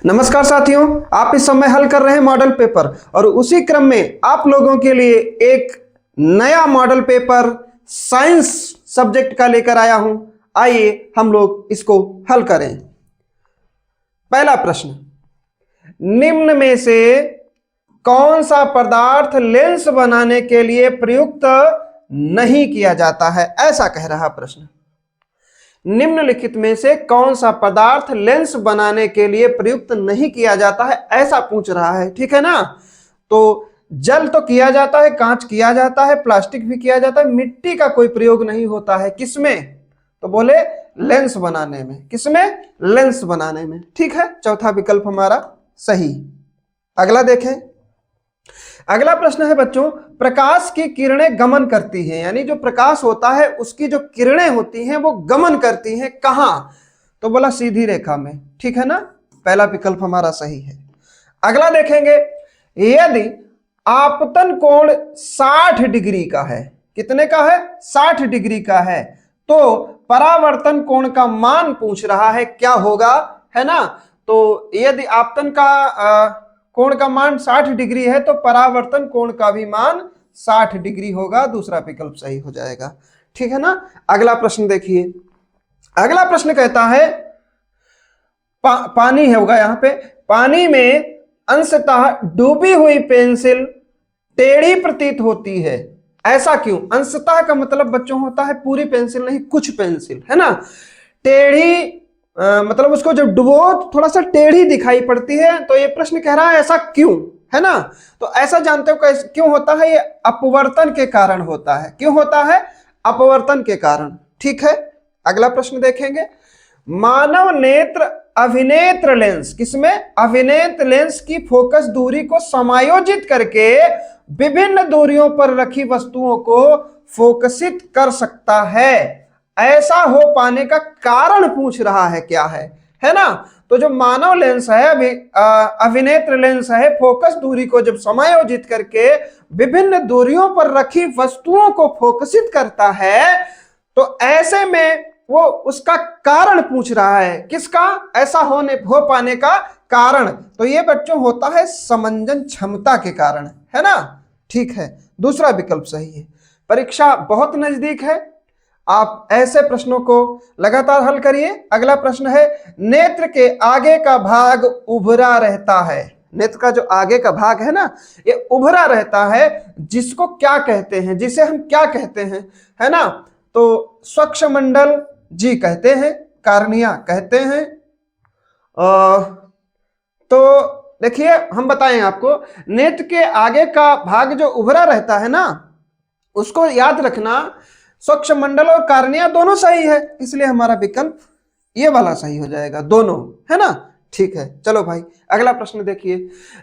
नमस्कार साथियों, आप इस समय हल कर रहे हैं मॉडल पेपर और उसी क्रम में आप लोगों के लिए एक नया मॉडल पेपर साइंस सब्जेक्ट का लेकर आया हूं। आइए हम लोग इसको हल करें। पहला प्रश्न, निम्न में से कौन सा पदार्थ लेंस बनाने के लिए प्रयुक्त नहीं किया जाता है? ऐसा कह रहा प्रश्न। निम्नलिखित में से कौन सा पदार्थ लेंस बनाने के लिए प्रयुक्त नहीं किया जाता है, ऐसा पूछ रहा है। ठीक है ना। तो जल तो किया जाता है, कांच किया जाता है, प्लास्टिक भी किया जाता है, मिट्टी का कोई प्रयोग नहीं होता है। किसमें? तो बोले लेंस बनाने में। किसमें? लेंस बनाने में। ठीक है, चौथा विकल्प हमारा सही। अगला देखें। अगला प्रश्न है बच्चों, प्रकाश की किरणें गमन करती हैं, यानी जो प्रकाश होता है उसकी जो किरणें होती हैं वो गमन करती हैं कहां? तो बोला सीधी रेखा में। ठीक है ना, पहला विकल्प हमारा सही है। अगला देखेंगे, यदि आपतन कोण 60 डिग्री का है, कितने का है? 60 डिग्री का है, तो परावर्तन कोण का मान पूछ रहा है, क्या होगा? है ना। तो यदि आपतन का कोण का मान 60 डिग्री है तो परावर्तन कोण का भी मान 60 डिग्री होगा। दूसरा विकल्प सही हो जाएगा। ठीक है ना। अगला प्रश्न देखिए। अगला प्रश्न कहता है पानी होगा यहां पे। पानी में अंशतः डूबी हुई पेंसिल टेढ़ी प्रतीत होती है, ऐसा क्यों? अंशतः का मतलब बच्चों होता है पूरी पेंसिल नहीं, कुछ पेंसिल, है ना। टेढ़ी मतलब उसको जब डुबो थोड़ा सा टेढ़ी दिखाई पड़ती है, तो ये प्रश्न कह रहा है ऐसा क्यों, है ना। तो ऐसा जानते हो क्यों होता है? ये अपवर्तन के कारण होता है। क्यों होता है? अपवर्तन के कारण। ठीक है, अगला प्रश्न देखेंगे। मानव नेत्र अभिनेत्र लेंस, किसमें? अभिनेत्र लेंस की फोकस दूरी को समायोजित करके विभिन्न दूरियों पर रखी वस्तुओं को फोकसित कर सकता है। ऐसा हो पाने का कारण पूछ रहा है, क्या है ना। तो जो मानव लेंस है, अभिनेत्र लेंस है, फोकस दूरी को जब समायोजित करके विभिन्न दूरियों पर रखी वस्तुओं को फोकसित करता है, तो ऐसे में वो उसका कारण पूछ रहा है। किसका? ऐसा हो पाने का कारण। तो ये बच्चों होता है समंजन क्षमता के कारण, है ना। ठीक है, दूसरा विकल्प सही है। परीक्षा बहुत नजदीक है, आप ऐसे प्रश्नों को लगातार हल करिए। अगला प्रश्न है, नेत्र के आगे का भाग उभरा रहता है। नेत्र का जो आगे का भाग है ना, ये उभरा रहता है, जिसको क्या कहते हैं? जिसे हम क्या कहते हैं, है ना। तो स्वच्छमंडल जी कहते हैं, कार्निया कहते हैं। तो देखिए हम बताएं आपको, नेत्र के आगे का भाग जो उभरा रहता है ना, उसको याद रखना, स्वच्छमंडल और कार्निया दोनों सही है, इसलिए हमारा विकल्प ये वाला सही हो जाएगा, दोनों, है ना। ठीक है, चलो भाई अगला प्रश्न देखिए।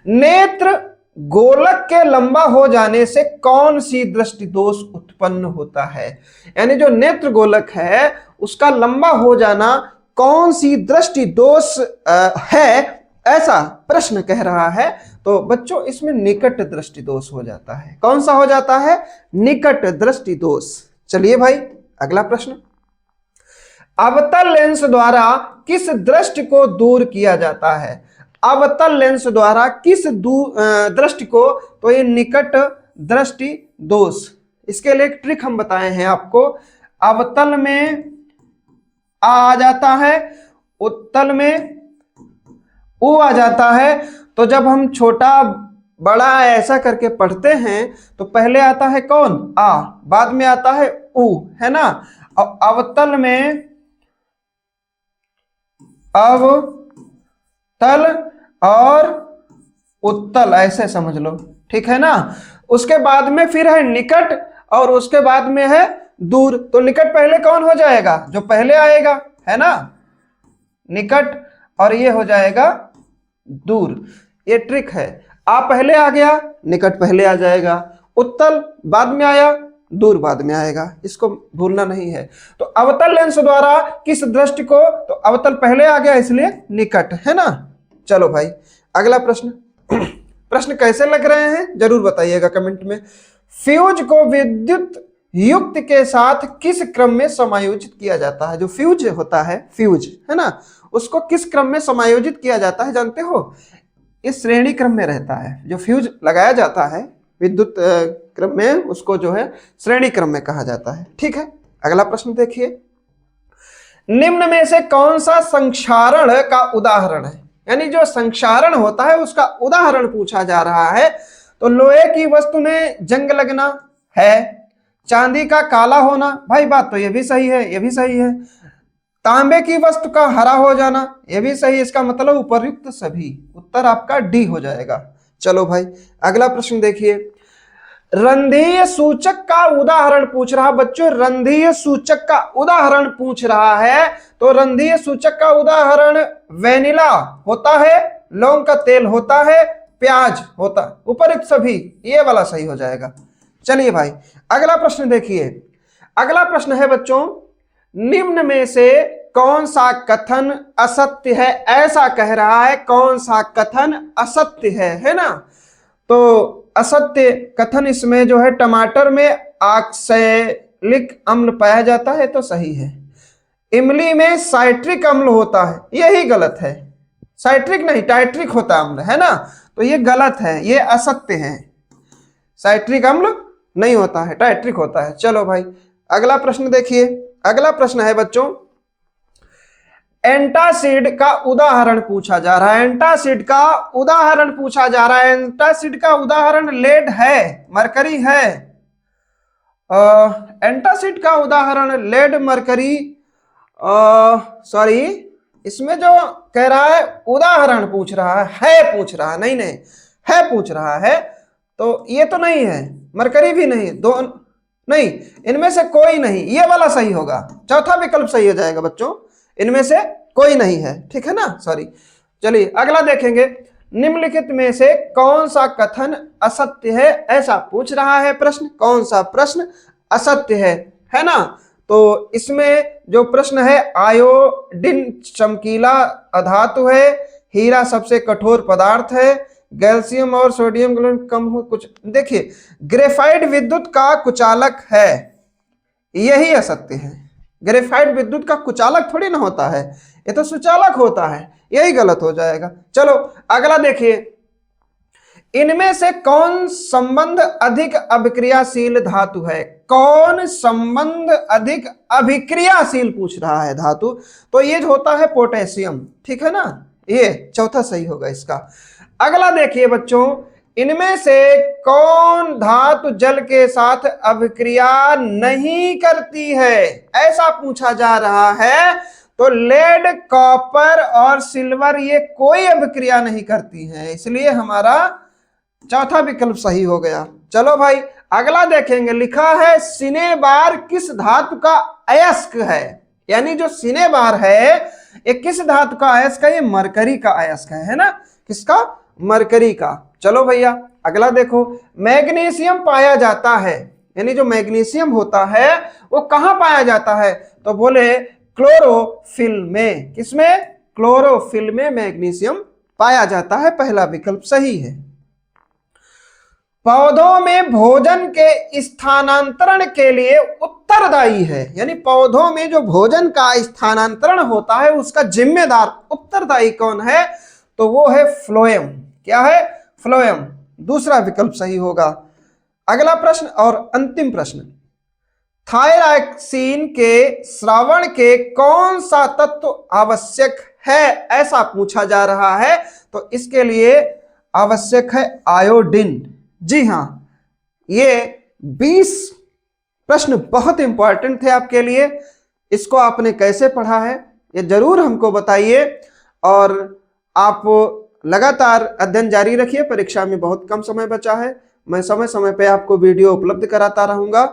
नेत्र गोलक के लंबा हो जाने से कौन सी दृष्टि दोष उत्पन्न होता है? यानी जो नेत्र गोलक है उसका लंबा हो जाना कौन सी दृष्टि दोष है, ऐसा प्रश्न कह रहा है। तो बच्चों इसमें निकट दृष्टि दोष हो जाता है। कौन सा हो जाता है? निकट दृष्टि दोष। चलिए भाई अगला प्रश्न, अवतल लेंस द्वारा किस दृष्टि को दूर किया जाता है? अवतल लेंस द्वारा किस दृष्टि को? तो ये निकट दृष्टि दोष। इसके लिए एक ट्रिक हम बताए हैं आपको। अवतल में आ जाता है, उत्तल में उ आ जाता है। तो जब हम छोटा बड़ा ऐसा करके पढ़ते हैं तो पहले आता है कौन? आ, बाद में आता है उ, है ना। और अवतल में अवतल और उत्तल, ऐसे समझ लो। ठीक है ना। उसके बाद में फिर है निकट और उसके बाद में है दूर। तो निकट पहले कौन हो जाएगा? जो पहले आएगा, है ना, निकट, और ये हो जाएगा दूर। ये ट्रिक है। आ पहले आ गया, निकट पहले आ जाएगा, उत्तल बाद में आया, दूर बाद में आएगा, इसको भूलना नहीं है। तो अवतल लेंस द्वारा किस दृष्टि को? तो अवतल पहले आ गया इसलिए निकट, है ना। चलो भाई अगला प्रश्न। प्रश्न कैसे लग रहे हैं जरूर बताइएगा कमेंट में। फ्यूज को विद्युत युक्त के साथ किस क्रम में समायोजित किया जाता है? जो फ्यूज होता है, फ्यूज है ना, उसको किस क्रम में समायोजित किया जाता है जानते हो? इस श्रेणी क्रम में रहता है। जो फ्यूज लगाया जाता है विद्युत क्रम में, उसको जो है श्रेणी क्रम में कहा जाता है। ठीक है, अगला प्रश्न देखिए, निम्न में से कौन सा संक्षारण का उदाहरण है? यानी जो संक्षारण होता है उसका उदाहरण पूछा जा रहा है। तो लोहे की वस्तु में जंग लगना है, चांदी का काला होना, भाई बात तो ये भी सही है, ये भी सही है। तांबे की वस्तु का हरा हो जाना, ये भी सही है। इसका मतलब उपर्युक्त सभी, उत्तर आपका डी हो जाएगा। चलो भाई अगला प्रश्न देखिए, रंध्रीय सूचक का उदाहरण पूछ रहा बच्चों, रंध्रीय सूचक का उदाहरण पूछ रहा है। तो रंध्रीय सूचक का उदाहरण वेनिला होता है, लौंग का तेल होता है, प्याज होता, उपर्युक्त सभी, ये वाला सही हो जाएगा। चलिए भाई अगला प्रश्न देखिए, अगला प्रश्न है बच्चों, निम्न में से कौन सा कथन असत्य है? ऐसा कह रहा है, कौन सा कथन असत्य है ना? तो असत्य कथन इसमें जो है, टमाटर में ऑक्सैलिक अम्ल पाया जाता है, तो सही है। इमली में साइट्रिक अम्ल होता है, यही गलत है। साइट्रिक नहीं, टाइट्रिक होता अम्ल है ना, तो ये गलत है, ये असत्य है। साइट्रिक अम्ल नहीं होता है, टाइट्रिक होता है। चलो भाई अगला प्रश्न देखिए, अगला प्रश्न है बच्चों, एंटासिड का उदाहरण पूछा जा रहा है। एंटासिड का उदाहरण पूछा जा रहा है। एंटासिड का उदाहरण लेड है, मरकरी है। एंटासिड का उदाहरण लेड, मरकरी, सॉरी, इसमें जो कह रहा है उदाहरण पूछ रहा है पूछ रहा है, नहीं नहीं है पूछ रहा है, तो ये तो नहीं है, मरकरी भी नहीं, दो नहीं, इनमें से कोई नहीं, ये वाला सही होगा। चौथा विकल्प सही हो जाएगा बच्चों, इनमें से कोई नहीं है, ठीक है ना, सॉरी। चलिए अगला देखेंगे, निम्नलिखित में से कौन सा कथन असत्य है? ऐसा पूछ रहा है प्रश्न, कौन सा प्रश्न असत्य है ना? तो इसमें जो प्रश्न है, आयोडीन चमकीला अधातु है, हीरा सबसे कठोर पदार्थ है, कैल्शियम और सोडियम कम हो, कुछ देखिए, ग्रेफाइट विद्युत का कुचालक है, यही असत्य है। ग्रेफाइट विद्युत का कुचालक थोड़ी ना होता है, ये तो सुचालक होता है, यही गलत हो जाएगा। चलो अगला देखिए, इनमें से कौन संबंध अधिक अभिक्रियाशील धातु है? कौन संबंध अधिक अभिक्रियाशील पूछ रहा है धातु, तो ये होता है पोटेशियम, ठीक है ना, ये चौथा सही होगा इसका। अगला देखिए बच्चों, इनमें से कौन धातु जल के साथ अभिक्रिया नहीं करती है? ऐसा पूछा जा रहा है। तो लेड, कॉपर और सिल्वर ये कोई अभिक्रिया नहीं करती हैं, इसलिए हमारा चौथा विकल्प सही हो गया। चलो भाई अगला देखेंगे, लिखा है सिनेबार किस धातु का अयस्क है? यानी जो सिनेबार है ये किस धातु का अयस्क है? ये मरकरी का अयस्क है ना, किसका? मरकरी का। चलो भैया अगला देखो, मैग्नीशियम पाया जाता है, यानी जो मैग्नीशियम होता है वो कहां पाया जाता है? तो बोले क्लोरोफिल में। किसमें? क्लोरोफिल में मैग्नीशियम पाया जाता है, पहला विकल्प सही है। पौधों में भोजन के स्थानांतरण के लिए उत्तरदायी है, यानी पौधों में जो भोजन का स्थानांतरण होता है उसका जिम्मेदार, उत्तरदायी कौन है? तो वो है फ्लोएम। क्या है? फ्लोएम, दूसरा विकल्प सही होगा। अगला प्रश्न और अंतिम प्रश्न, थायरॉक्सिन के श्रावण के कौन सा तत्व आवश्यक है? ऐसा पूछा जा रहा है। तो इसके लिए आवश्यक है आयोडीन। जी हां, ये 20 प्रश्न बहुत इंपॉर्टेंट थे आपके लिए। इसको आपने कैसे पढ़ा है ये जरूर हमको बताइए, और आप लगातार अध्ययन जारी रखिए। परीक्षा में बहुत कम समय बचा है, मैं समय समय पे आपको वीडियो उपलब्ध कराता रहूंगा।